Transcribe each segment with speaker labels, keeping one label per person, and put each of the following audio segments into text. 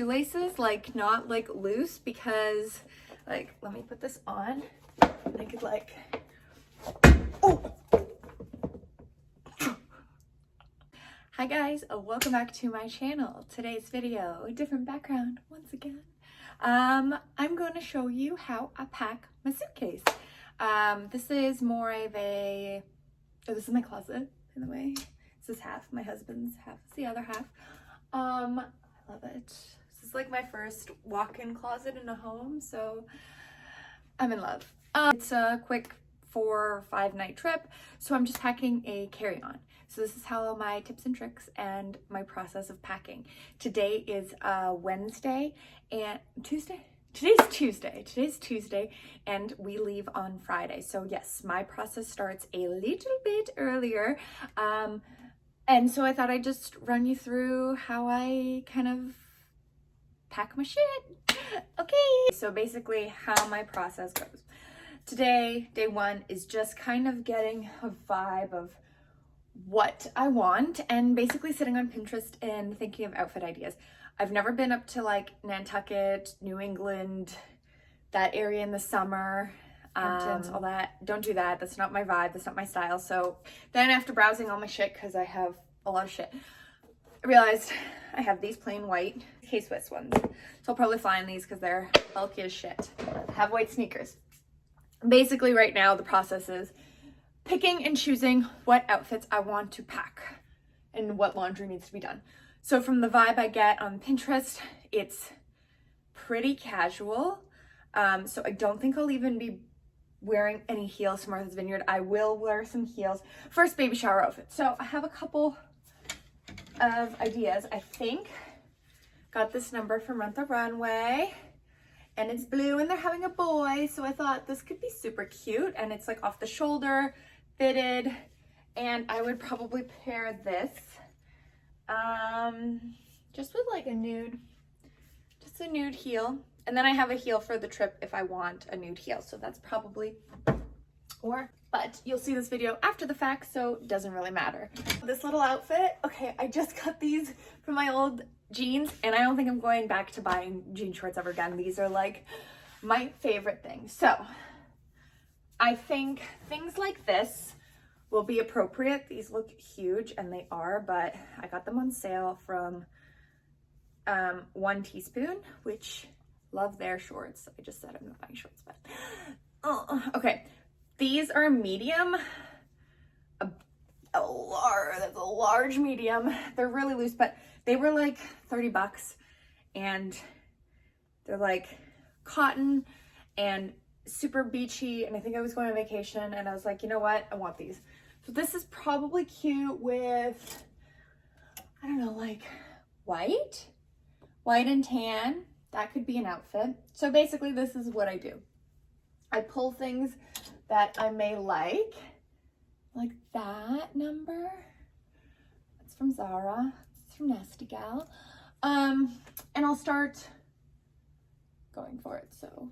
Speaker 1: Shoelaces, like not like loose, because like, let me put this on. I could like, oh. Hi guys, welcome back to my channel. Today's video, a different background once again. I'm going to show you how I pack my suitcase. This is more of a, oh, this is my closet, by the way. This is half, my husband's half is the other half. I love it. This is like my first walk-in closet in a home, so I'm in love. It's a quick 4 or 5 night trip, so I'm just packing a carry-on. So this is how my tips and tricks and my process of packing. Today is Wednesday and Tuesday? Today's Tuesday and we leave on Friday. So yes, my process starts a little bit earlier. And so I thought I'd just run you through how I kind of pack my shit. Okay, so basically how my process goes. Today, day one, is just kind of getting a vibe of what I want and basically sitting on Pinterest and thinking of outfit ideas. I've never been up to like Nantucket, New England, that area in the summer, all that. Don't do that. That's not my vibe. That's not my style. So then after browsing all my shit, because I have a lot of shit, I realized I have these plain white K-Swiss ones. So I'll probably fly in these because they're bulky as shit. I have white sneakers. Basically right now the process is picking and choosing what outfits I want to pack and what laundry needs to be done. So from the vibe I get on Pinterest, it's pretty casual. So I don't think I'll even be wearing any heels to Martha's Vineyard. I will wear some heels. First, baby shower outfit. So I have a couple of ideas. I think got this number from Rent the Runway. And it's blue and they're having a boy. So I thought this could be super cute. And it's like off the shoulder, fitted. And I would probably pair this just with like a nude heel. And then I have a heel for the trip if I want a nude heel. So that's probably, but you'll see this video after the fact, so it doesn't really matter. This little outfit, okay, I just got these from my old jeans and I don't think I'm going back to buying jean shorts ever again. These are like my favorite thing. So I think things like this will be appropriate. These look huge and they are, but I got them on sale from 1 Teaspoon, which love their shorts. I just said I'm not buying shorts, but okay. These are a medium, that's a large medium. They're really loose, but they were like 30 bucks and they're like cotton and super beachy. And I think I was going on vacation and I was like, you know what? I want these. So this is probably cute with, I don't know, like white and tan. That could be an outfit. So basically this is what I do. I pull things that I may like that number. It's from Zara. It's from Nasty Gal. And I'll start going for it. So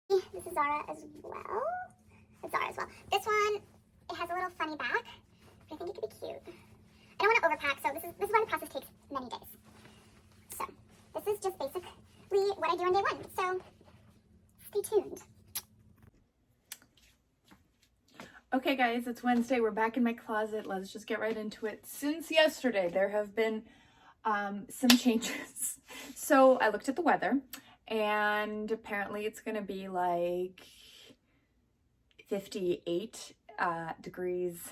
Speaker 2: this is Zara as well. It's Zara as well. This one, it has a little funny back. I think it could be cute. I don't want to overpack, so this is why the process takes many days. So this is just basically what I do on day 1. So stay tuned.
Speaker 1: okay guys, it's Wednesday. We're back in my closet. Let's just get right into it. Since yesterday, there have been some changes. So I looked at the weather and apparently it's gonna be like 58 degrees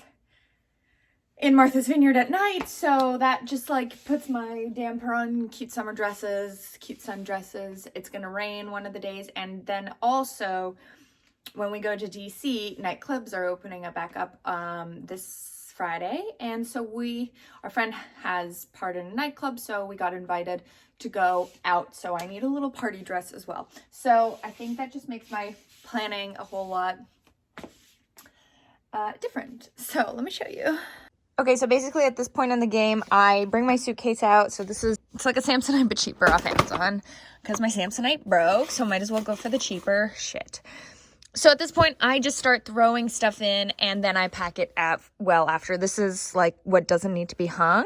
Speaker 1: in Martha's Vineyard at night, so that just like puts my damper on cute summer dresses, cute sundresses. It's gonna rain one of the days, and then also when we go to DC, nightclubs are opening back up this Friday, and so our friend has part in a nightclub, so we got invited to go out. So I need a little party dress as well. So I think that just makes my planning a whole lot different. So let me show you. Okay, so basically at this point in the game, I bring my suitcase out. So it's like a Samsonite, but cheaper off Amazon because my Samsonite broke. So might as well go for the cheaper shit. So at this point, I just start throwing stuff in and then I pack it after. This is like what doesn't need to be hung.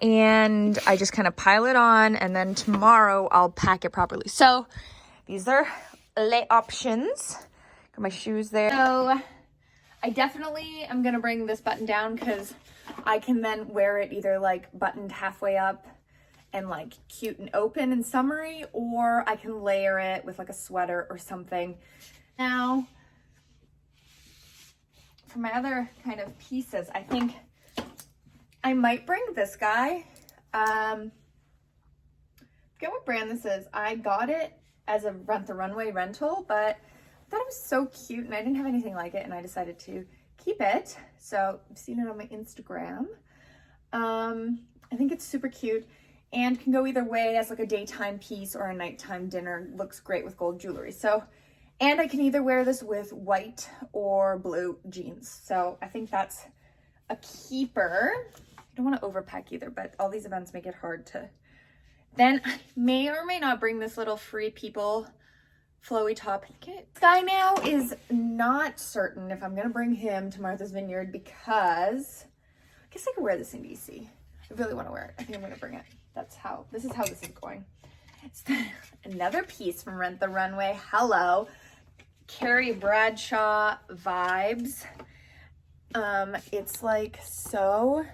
Speaker 1: And I just kind of pile it on and then tomorrow I'll pack it properly. So these are lay options. Got my shoes there. So I definitely am going to bring this button down because I can then wear it either like buttoned halfway up and like cute and open and summery, or I can layer it with like a sweater or something. Now, for my other kind of pieces, I think I might bring this guy. Forget what brand this is. I got it as a Rent the Runway rental, but I thought it was so cute and I didn't have anything like it and I decided to keep it. So I've seen it on my Instagram. I think it's super cute and can go either way as like a daytime piece or a nighttime dinner. Looks great with gold jewelry. So, and I can either wear this with white or blue jeans. So I think that's a keeper. I don't want to overpack either, but all these events make it hard to. Then I may or may not bring this little Free People flowy top. This guy now is not certain if I'm going to bring him to Martha's Vineyard because I guess I could wear this in DC. I really want to wear it. I think I'm going to bring it. This is how this is going. It's another piece from Rent the Runway. Hello. Carrie Bradshaw vibes. It's like so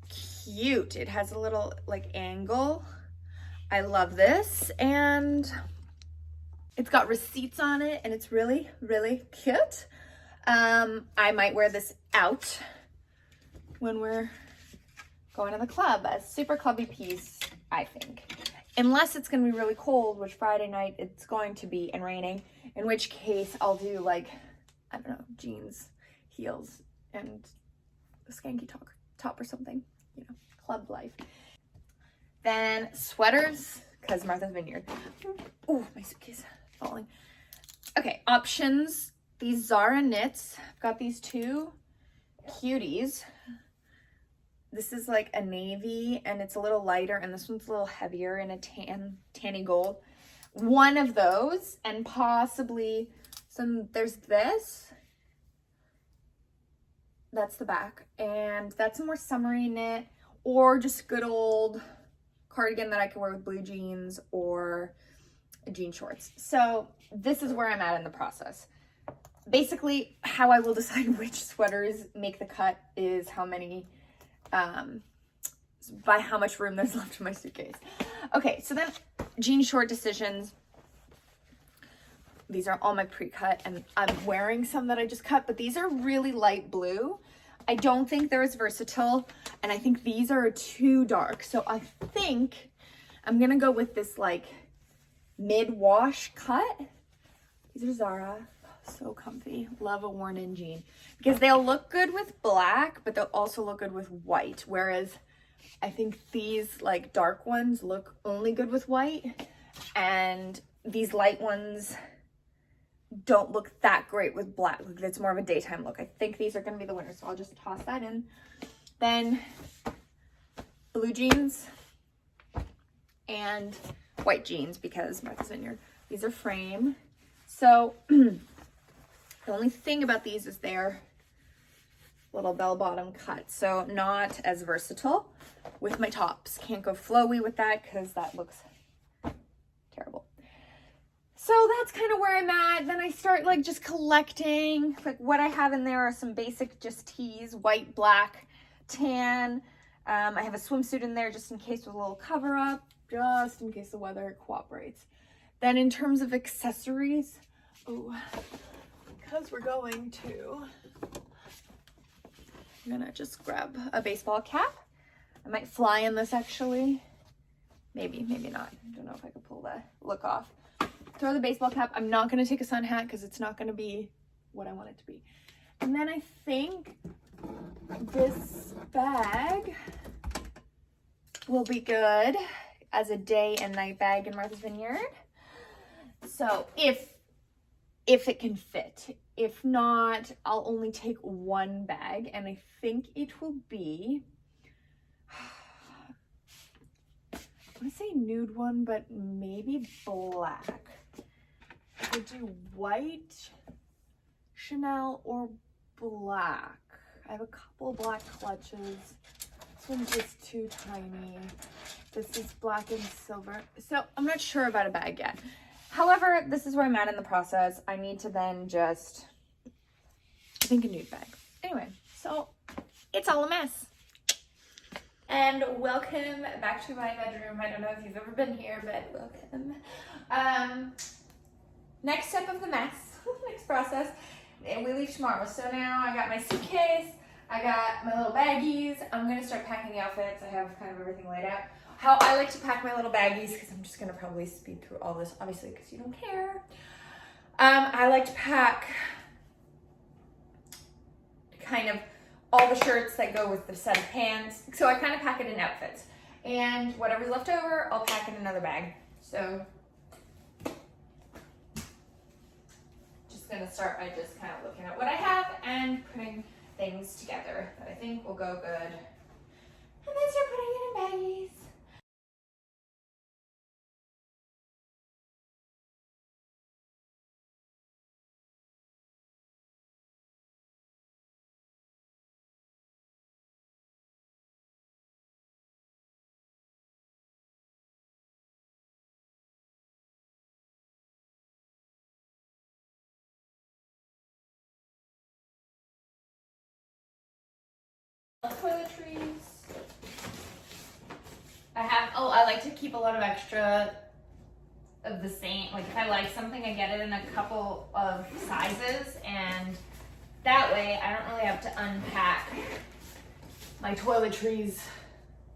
Speaker 1: cute. It has a little like angle. I love this, and it's got receipts on it and it's really, really cute. I might wear this out when we're going to the club. A super clubby piece, I think. Unless it's gonna be really cold, which Friday night it's going to be and raining, in which case I'll do like, I don't know, jeans, heels, and a skanky top or something, you know, club life. Then sweaters, because Martha's Vineyard. Oh, my suitcase falling. Okay, options. These Zara knits. I've got these two cuties. This is like a navy and it's a little lighter, and this one's a little heavier in a tanny gold. One of those, and possibly there's this. That's the back, and that's a more summery knit, or just good old cardigan that I can wear with blue jeans or jean shorts. So this is where I'm at in the process. Basically, how I will decide which sweaters make the cut is how many, by how much room there's left in my suitcase. Okay, so then jean short decisions. These are all my pre-cut, and I'm wearing some that I just cut, but these are really light blue. I don't think they're as versatile, and I think these are too dark. So I think I'm gonna go with this like mid-wash cut. These are Zara. Oh, so comfy. Love a worn-in jean because they'll look good with black, but they'll also look good with white. Whereas I think these like dark ones look only good with white, and these light ones don't look that great with black. It's more of a daytime look. I think these are going to be the winners, so I'll just toss that in. Then blue jeans and white jeans because Martha's Vineyard. These are frame. So the only thing about these is they're little bell bottom cut, so not as versatile with my tops. Can't go flowy with that because that looks terrible. So that's kind of where I'm at. Then I start like just collecting. Like what I have in there are some basic just tees, white, black, tan. I have a swimsuit in there just in case with a little cover up, just in case the weather cooperates. Then in terms of accessories, because we're going to, I'm gonna just grab a baseball cap. I might fly in this actually. Maybe, maybe not. I don't know if I could pull the look off. Throw the baseball cap. I'm not going to take a sun hat because it's not going to be what I want it to be. And then I think this bag will be good as a day and night bag in Martha's Vineyard. So if it can fit. If not, I'll only take one bag, and I think it will be, I want to say nude one, but maybe black. could do white, Chanel, or black. I have a couple black clutches. This one's just too tiny. This is black and silver. So I'm not sure about a bag yet. However, this is where I'm at in the process. I need to then just think a nude bag. Anyway, so it's all a mess. And welcome back to my bedroom. I don't know if you've ever been here, but welcome. Next step of the mess, next process, and we leave tomorrow. So now I got my suitcase, I got my little baggies. I'm gonna start packing the outfits. I have kind of everything laid out. How I like to pack my little baggies, because I'm just gonna probably speed through all this, obviously, because you don't care. I like to pack kind of all the shirts that go with the set of pants. So I kind of pack it in outfits. And whatever's left over, I'll pack in another bag. So just gonna start by just kind of looking at what I have and putting things together that I think will go good. And then start putting it in baggies. Toiletries. I like to keep a lot of extra of the same. Like if I like something, I get it in a couple of sizes, and that way I don't really have to unpack my toiletries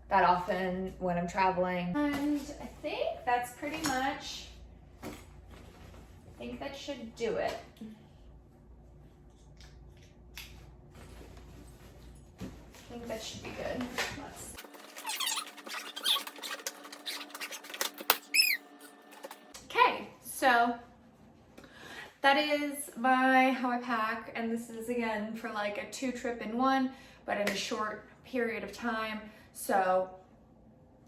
Speaker 1: that often when I'm traveling. And I think that's pretty much, I think that should do it. I think that should be good. Okay, so that is how I pack, and this is again for like a 2-trip in one, but in a short period of time. So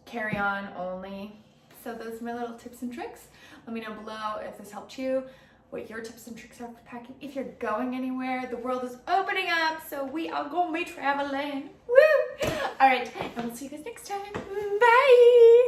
Speaker 1: carry on only. So those are my little tips and tricks. Let me know below if this helped you, what your tips and tricks are for packing. If you're going anywhere, the world is opening up, so we are gonna be traveling. Woo! All right, and we'll see you guys next time. Bye!